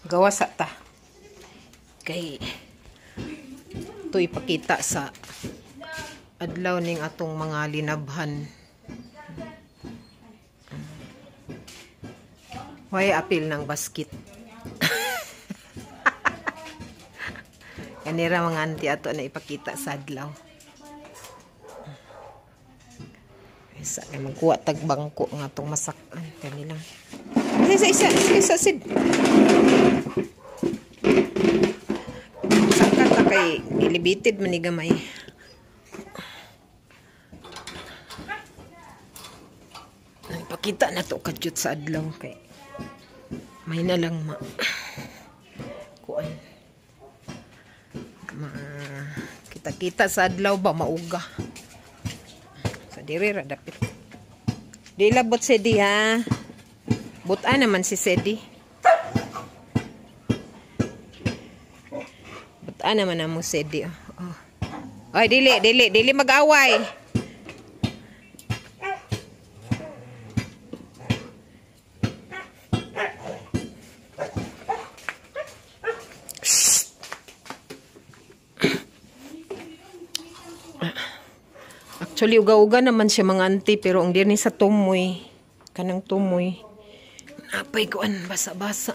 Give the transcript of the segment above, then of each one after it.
gawa sa ta. Kay ito ipakita sa adlaw ning atong mga linabhan. Why apil ng basket? Kanira mga auntie ato na ipakita sa adlaw. Isa kay magkuha tag bangko nga atong masak-an kanila. Isa sid. Sakat ta kay elevated man ni gamay. Ipakita na to kadyot sa adlaw kay may na lang kuan. Kita-kita sa adlaw ba mauga. Sa diri ra dapit. Di labot Sedi ha. Butan naman si Sedi. Butan naman mo Sedi. Oh. Ay dili mag-away. Actually, uga-uga naman siya mga auntie, pero ang dirni sa tumoy, kanang tumoy, napay kuan basa-basa.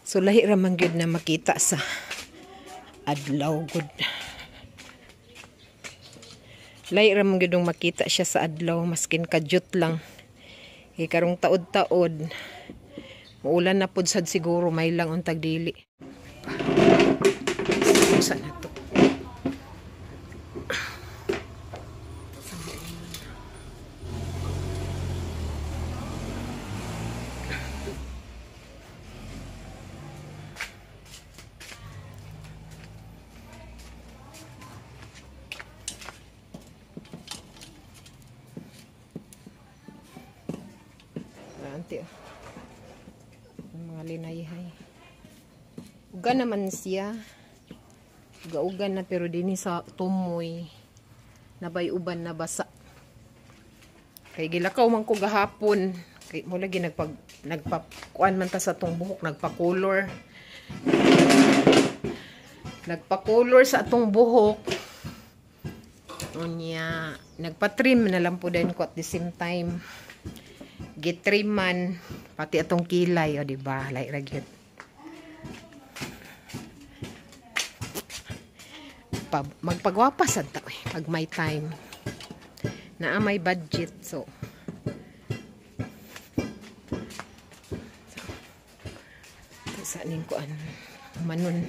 So, lahi ramang yun na makita sa adlaw, good. Lahi ramang yun makita siya sa adlaw, maskin kadyot lang. E, karong taod-taod, muulan na pod sad siguro, may lang untag dili. Saan na to? Ante, mga linayhay. Uga naman siya. Uga-uga na pero din sa tumoy. Nabay uban na basa. Kay gilakaw man ko gahapon. Kay mo lagi nagpakuan man ta sa tong buhok, nagpa-color. Nagpa-color sa atong buhok. Unya, nagpa-trim na lang po din ko at the same time. Gitriman pati atong kilay o diba like ragyot magpagwapa sad ta pag may time na may budget so saning ko ano manon.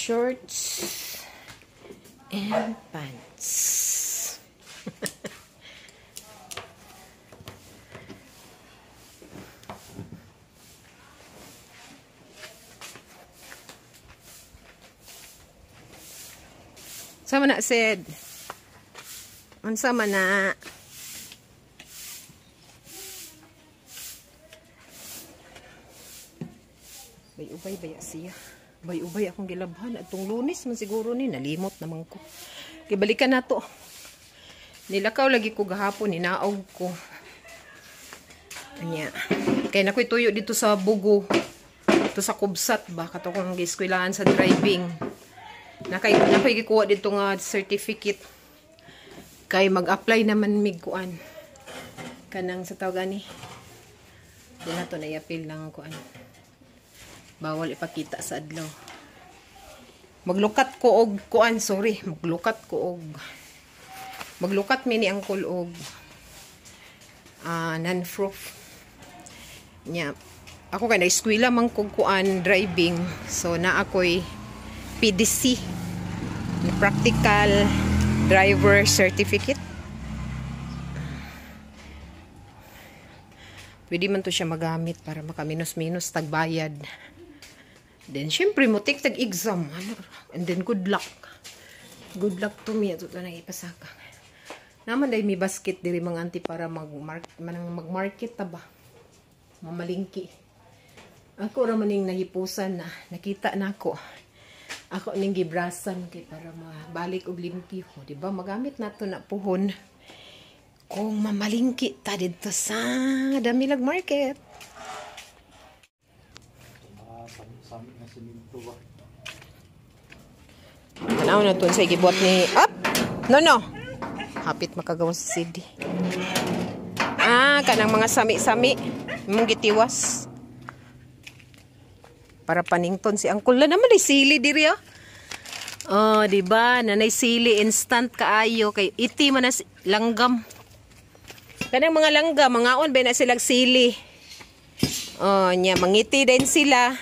Shorts and pants. Sama na said. Unsa man na bay-ubay baya siya. Bay-ubay akong gilabhan. Atong Lunes man siguro ni. Nalimot naman ko. Kibalikan na to. Nilakaw lagi ko gahapon. Ninaog ko. Anya. Kaya nakoy tuyo dito sa Bugo. Ito sa Kubsat ba. Kato kong giskwelahan sa driving. Nakoy gikuha dito nga certificate. Kay mag-apply naman migkuan. Kanang sa tawag ni. Di na to na-appeal lang kuan. Bawal ipakita sa adlaw. Maglukat ko og kuan, sorry. Maglukat mini ang og non-proof. Nya. Ako kay na-eskwela man kog kuan driving. So na ako'y PDC. Practical Driver Certificate. Pwede man to siya magamit para makaminos-minos tagbayad. Then, syempre, mo take tag-exam. And then, good luck. Good luck to me. Ito na ipasaka. Naman dahil may basket diri mga auntie para mag-market ta ba. Mamalingki. Ako ra maning nahipusan na nakita nako. Ako ning gibrasan kay para mabalik og limpyo, di ba? Magamit nato na puhon. Kung mamalingki ta dito sa Damilag Market. Tanaw na to sa gibuhat ni up. No. Hapit makagawa sa CD. Kanang mga sami-sami mong gitiwas. Para panington si Uncle na naman ay sili diri ah. Oh, di ba? Nanay sili instant kaayo kay iti man na langgam. Kanang mga langgam, mangaon ba na silang sili. Oh, nya mangiti din sila.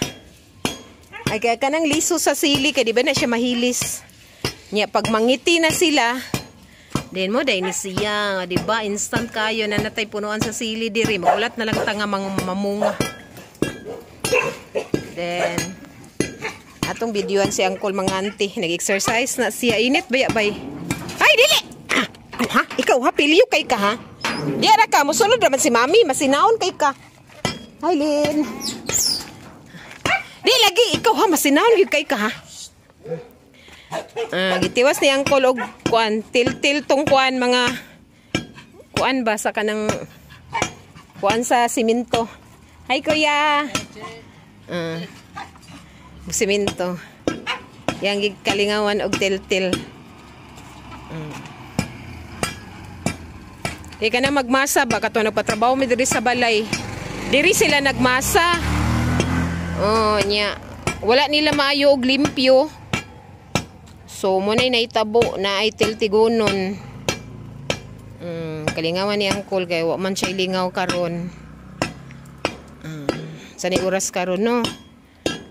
Ay kaya kanang liso sa sili kay di ba na siya mahilis. Nya pag mangiti na sila, then mo dai ni siya, di ba? Instant kayo na natay punuan sa sili diri. Magulat na lang tanga mamunga. Then atong videoan si Uncle mga auntie, nag-exercise na siya. Init baya bay. Ay dili. Ha? Ikaw ha pilyo kay ka ha? Di ara ka mosulod naman si Mami, masinaon kay ka. Ay Lin. Di lagi ikaw ha masinaon gyud kay ka ha. Gitiwas ni Uncle og kuan til tong kuan mga kuan ba sa kanang kuan sa simento. Hi kuya. Simento. Yang kalingawan og til. Kaya ka na magmasa ba kato nagpatrabaho mi diri sa balay. Diri sila nagmasa. Oh nya. Wala nila maayo og limpyo. So, muna'y naitabo na ay tiltigunon. Kalingawan ni Uncle kaya wa man siya ilingaw karon. Sani oras karon no?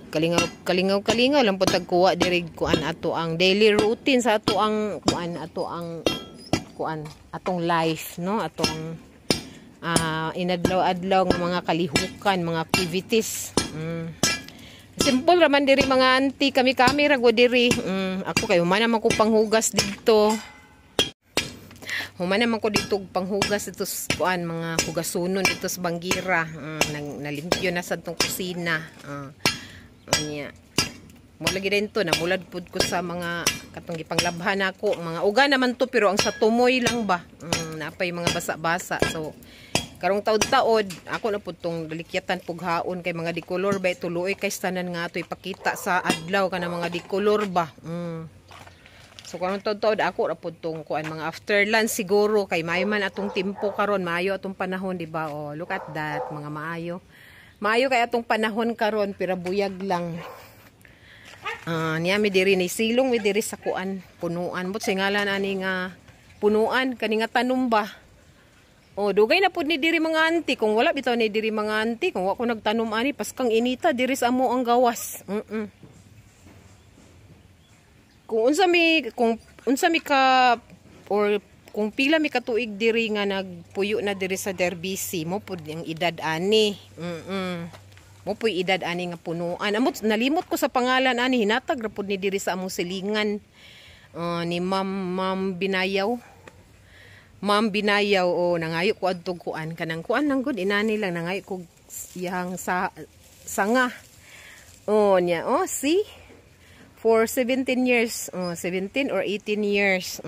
Kalingaw lang po tagkuha diri kuan ato ang daily routine sa ato ang kuan atong life no, atong inadlaw-adlaw nga mga kalihukan, mga activities. Simple raman diri mga auntie, kami ragwa diri. Ako kayo humana man ko panghugas dito. Humana man ko dito panghugas dito kuan mga hugasunon dito sa banggira. Nalimpyo na sa tong kusina. Anya. Mo lagi din to na mulad pud ko sa mga katong gipanglabhan ako, mga uga naman to pero ang sa tumoy lang ba. Napay mga basa-basa. So karong taod-taod, ako na po itong dalikyatan pughaon kay mga dikolor ba ituloy kay tanan nga ito ipakita sa adlaw ka ng mga dikolor ba. So karong taod-taod, ako na po itong kuan mga after lunch siguro kay maayo man atong timpo karon, maayo atong panahon, di ba? Oh, look at that, mga maayo. Maayo kay atong panahon karon, pira buyag lang. Niya mi diri ni silong mi diri sa kuan punuan. But singalan ani nga punuan kani nga tanom ba. Oh, dugay na pud ni diri mga auntie. Kung wala bitaw ni diri mga auntie, kung wa ko nagtanom ani paskang inita diri sa amo ang gawas. Kung unsa mi ka or kung pila mi katuig diri nga nagpuyo na diri sa Derbisi, mo pud ang edad ani. Mo pud edad ani nga punuan. Amot nalimot ko sa pangalan ani, hinatag ra pud ni diri sa among silingan. Ni Ma'am Binayaw o nangayo ko adtog kuan kanang kuan nang gud inani lang nangayo ko yang sa sanga. Oh nya, oh see, for 17 years, 17 or 18 years.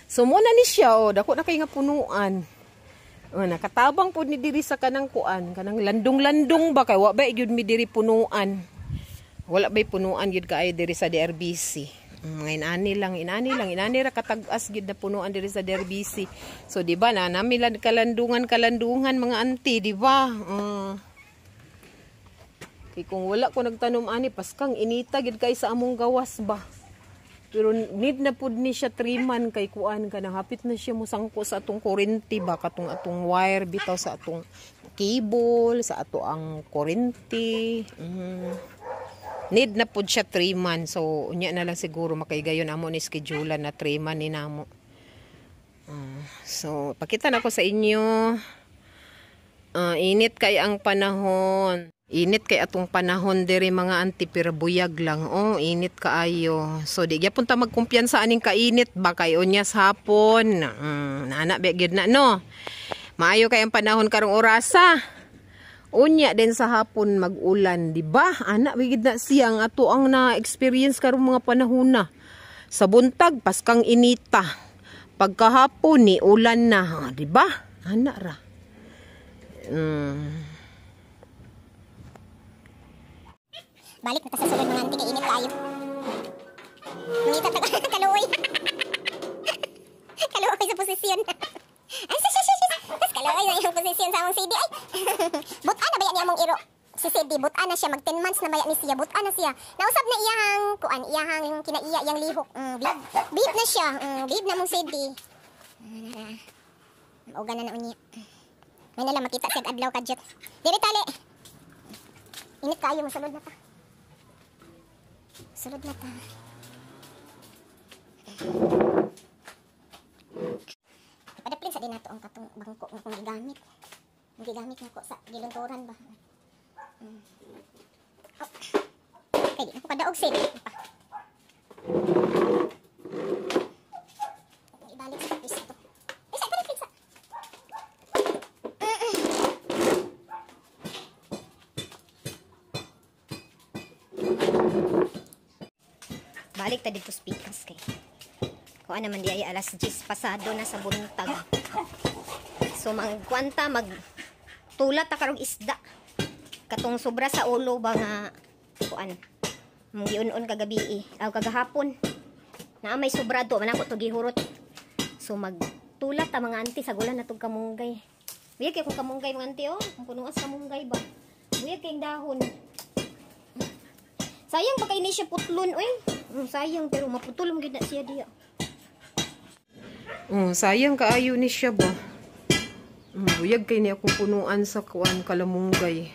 So mo na ni siya, oh dako na kay nga punuan. Nakatabang pud ni diri sa kanang kuan, kanang landong-landong ba kay wa ba gyud mi diri punuan. Wala bay punuan gyud kaayo diri sa DRBC. Inani ra katag-as gid na punuan diri sa Derbisi. So di ba na namilan kalandungan mga auntie, di ba? Kay kung wala ko nagtanom ani paskang inita gid kay sa among gawas ba. Pero need na pud ni siya triman kay kuan ka na hapit na siya mosangko sa atong kuryente ba katong atong wire bitaw sa atong cable sa ato ang kuryente. Need na po siya 3 months. So, unya na lang siguro makaigayon amo ni schedule na 3 months ni namo. So, pakita na ko sa inyo. Init kay ang panahon. Init kay atong panahon diri mga anti pero buyag lang. Oh, init kaayo. So di gyapon ta magkumpiyansa aning kainit ba kay unyas hapon. Nana ba gyud na no. Maayo kay ang panahon karong orasa. Unya din sa hapon mag-ulan, di ba? Ana bigid na siya ang ato ang na-experience karong mga panahon na. Sa buntag paskang inita. Pagkahapon ni ulan na, di ba? Ana ra. Balik na ta sa sulod mga anti, kainit kayo. Ngita ta kaluoy. Kaluoy sa posisyon. Tapos kaluoy na yung posisyon sa among CD. Ay! Butan na ba yan niya mong iro? Si CD, butan na siya. Mag 10 months na ba yan ni siya? Butan na siya. Nausap na iyahang, kuan, iyahang kinaiya, iyang lihok. Beep na siya. Beep na mong CD. Mauga na unya. May nalang makita siya adlaw kadyot. Diri tali. Init kayo, masulod na ta. Sulod na ta. Padaplin sa din nato ang katong bangko nga kung gigamit. Ang gigamit na ko sa gilunturan ba. Okay, di ako kadaog save. Ibalik sa pisa to. Pisa, balik pisa. Balik ta dito speakers kay. Kuan naman di ay alas 10 pasado na sa buntag. So magkwanta magtulat ta karong isda. Katong sobra sa ulo ba nga kuan. Mong giun-on kagabi aw kagahapon. Na may sobra to man ako to gihurot. So magtulat ta mga anti sa gulan natong kamunggay. Biyag kay kung kamunggay mga anti oh, kung punuas kamunggay ba. Biyag kay dahon. Sayang ba kay ni siya putlon oy. Sayang pero maputol mo gid na siya diya. Sayang kaayo ni siya ba. Buyag kay ni akong punuan sa kuan kalamunggay.